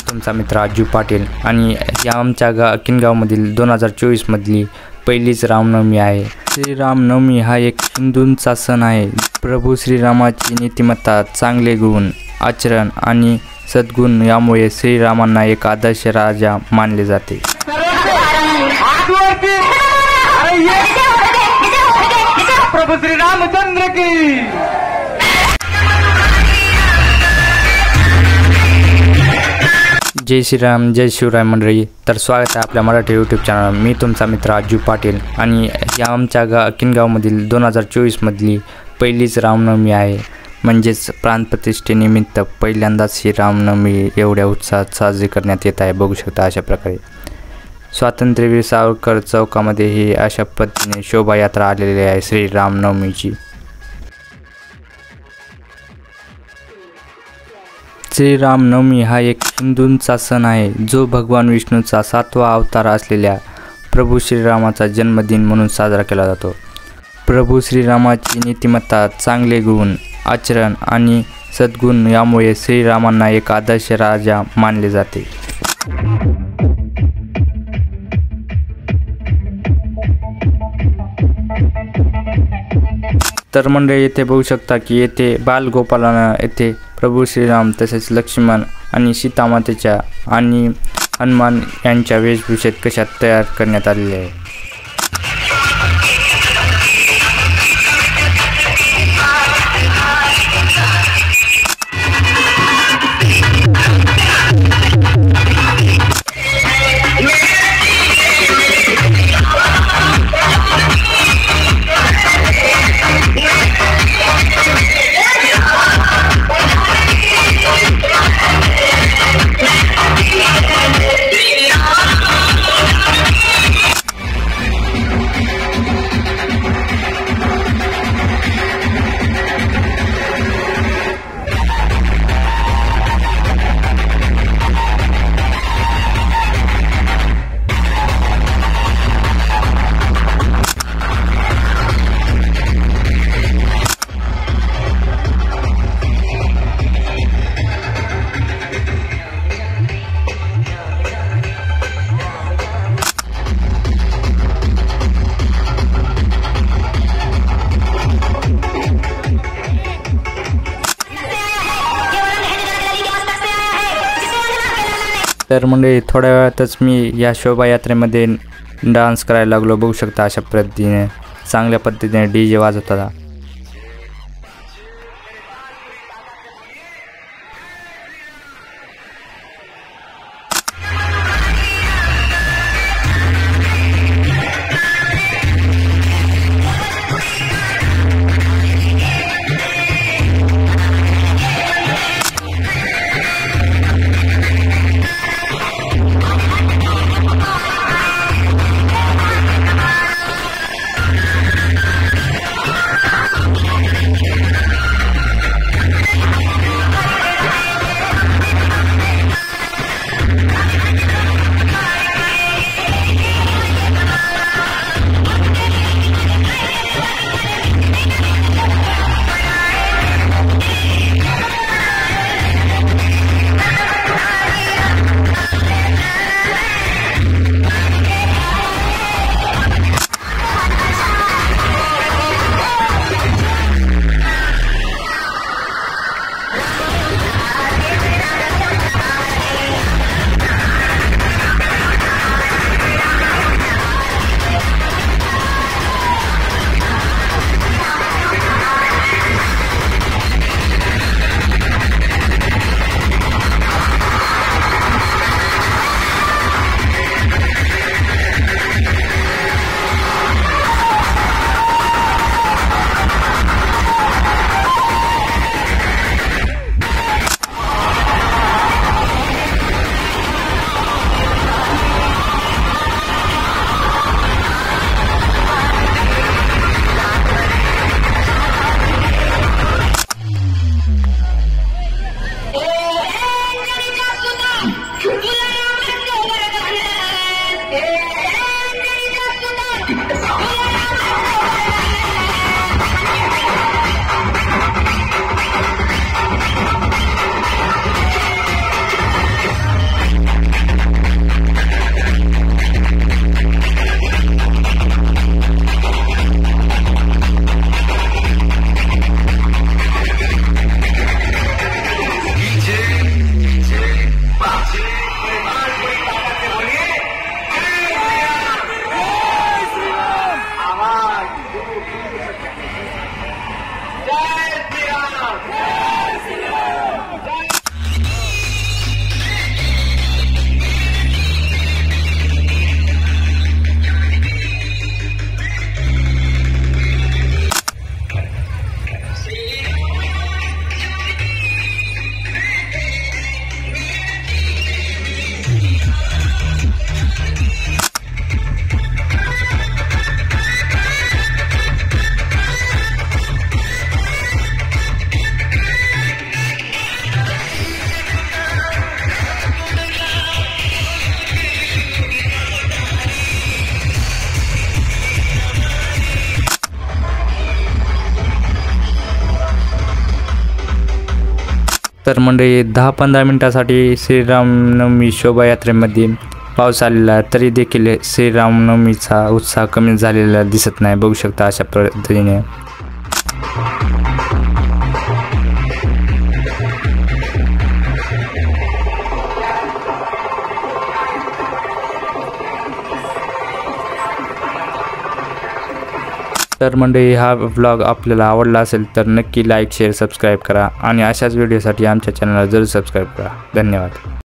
तुमचा मित्र अज्जू पाटील आणि या आमच्या किनगावमधील 2024 मधली पहिलीच रामनवमी आहे। श्रीरामनवमी हा एक हिंदूंचा सण आहे। प्रभू श्रीरामाची नीतिमत्ता, चांगले गुण, आचरण आणि सद्गुण यामुळे श्रीरामांना एक आदर्श राजा मानले जाते। प्रभू श्री रामचंद्र की जय श्रीराम, जय शिवराय मंडळी। तर स्वागत आहे आपल्या मराठी यूट्यूब चॅनल। मी तुमचा मित्र अज्जू पाटील आणि या आमच्या किनगावमधील 2024 मधली पहिलीच रामनवमी आहे। म्हणजेच प्राणप्रतिष्ठेनिमित्त पहिल्यांदाच ही रामनवमी एवढ्या उत्साहात साजरी करण्यात येत आहे। बघू शकता अशा प्रकारे स्वातंत्र्यवीर सावरकर चौकामध्ये ही अशा पद्धतीने शोभायात्रा आलेली आहे श्रीरामनवमीची। श्रीरामनवमी हा एक हिंदूंचा सण आहे, जो भगवान विष्णूचा 7वा अवतार असलेल्या प्रभू श्रीरामाचा जन्मदिन म्हणून साजरा केला जातो। प्रभू श्रीरामाची नीतिमत्ता, चांगले गुण, आचरण आणि सद्गुण यामुळे श्रीरामांना एक आदर्श राजा मानले जाते। तर मंडळी येथे बघू शकता की येथे बालगोपालांना येथे प्रभू श्रीराम तसेच लक्ष्मण आणि सीतामातेच्या आणि हनुमान यांच्या वेशभूषेत कशात तयार करण्यात आलेले आहे। तर म्हणजे थोड्या वेळातच मी या शोभायात्रेमध्ये डान्स करायला लागलो। बघू शकता अशा पद्धतीने चांगल्या पद्धतीने डीजे वाजवत होता। तर मंडळी 10-15 मिनिटासाठी श्रीरामनवमी शोभायात्रेमध्ये पाऊस आलेला तरी देखील श्रीरामनवमीचा उत्साह कमी झालेला दिसत नाही. बघू शकता अशा पद्धतीने. तर मंडळी हा व्लॉग आपल्याला आवडला असेल तर नक्की लाईक शेअर सबस्क्राईब करा आणि अशाच व्हिडिओसाठी आमच्या चॅनलला जरूर सबस्क्राईब करा. धन्यवाद.